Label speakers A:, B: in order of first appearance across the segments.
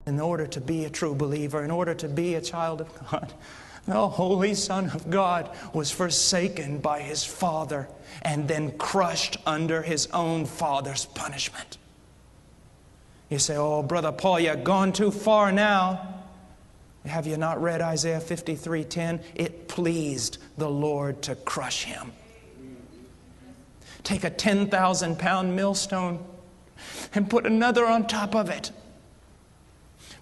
A: in order to be a true believer, in order to be a child of God, the Holy Son of God was forsaken by His Father and then crushed under His own Father's punishment. You say, oh, Brother Paul, you've gone too far now. Have you not read Isaiah 53:10? It pleased the Lord to crush Him. Take a 10,000-pound millstone and put another on top of it.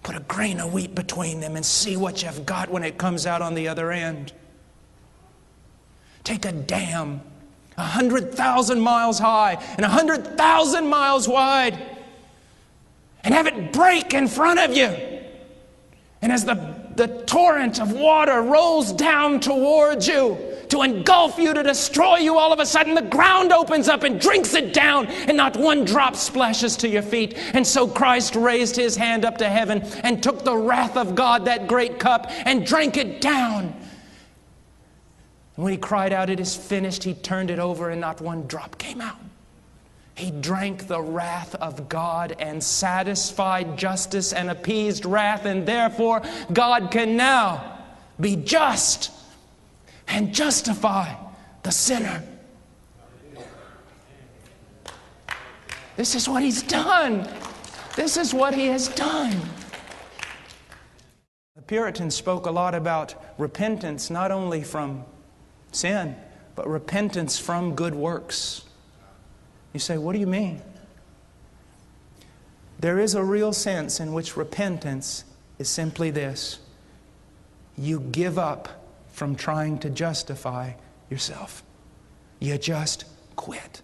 A: Put a grain of wheat between them and see what you've got when it comes out on the other end. Take a dam 100,000 miles high and 100,000 miles wide and have it break in front of you. And as the torrent of water rolls down towards you to engulf you, to destroy you, all of a sudden the ground opens up and drinks it down, and not one drop splashes to your feet. And so Christ raised His hand up to heaven and took the wrath of God, that great cup, and drank it down. And when He cried out, "It is finished," He turned it over and not one drop came out. He drank the wrath of God and satisfied justice and appeased wrath, and therefore God can now be just and justify the sinner. This is what He's done. This is what He has done. The Puritans spoke a lot about repentance, not only from sin, but repentance from good works. You say, what do you mean? There is a real sense in which repentance is simply this: you give up from trying to justify yourself. You just quit.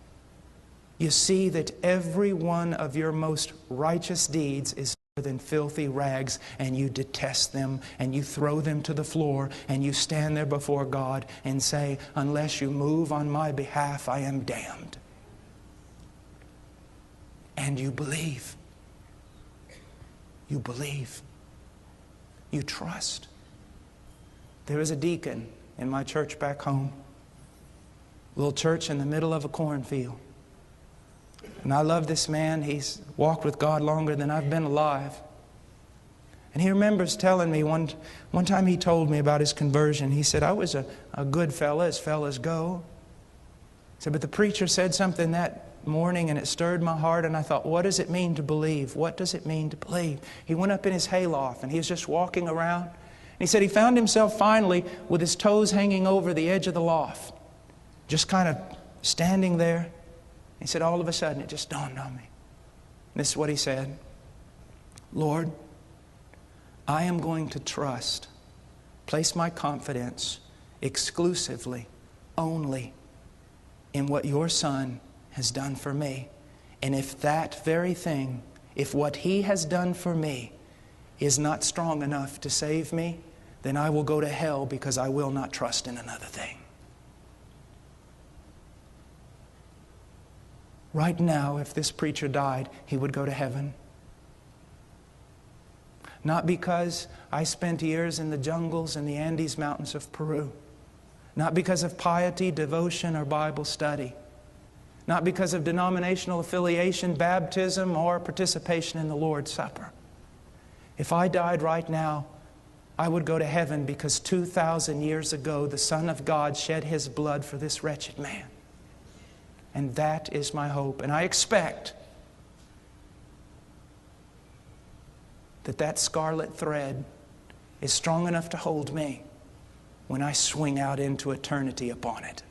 A: You see that every one of your most righteous deeds is better than filthy rags, and you detest them, and you throw them to the floor, and you stand there before God and say, unless you move on my behalf, I am damned. And you believe. You believe. You trust. There is a deacon in my church back home. Little church in the middle of a cornfield. And I love this man. He's walked with God longer than I've been alive. And he remembers telling me one time he told me about his conversion. He said, I was a good fella, as fellas go. He said, but the preacher said something that morning and it stirred my heart, and I thought, what does it mean to believe? What does it mean to believe? He went up in his hayloft and he was just walking around. He said he found himself finally with his toes hanging over the edge of the loft, just kind of standing there. He said, all of a sudden it just dawned on me. And this is what he said: Lord, I am going to trust, place my confidence exclusively, only in what your Son has done for me. And if that very thing, if what He has done for me is not strong enough to save me, then I will go to hell, because I will not trust in another thing. Right now, if this preacher died, he would go to heaven. Not because I spent years in the jungles and the Andes Mountains of Peru. Not because of piety, devotion, or Bible study. Not because of denominational affiliation, baptism, or participation in the Lord's Supper. If I died right now, I would go to heaven because 2,000 years ago, the Son of God shed His blood for this wretched man. And that is my hope. And I expect that that scarlet thread is strong enough to hold me when I swing out into eternity upon it.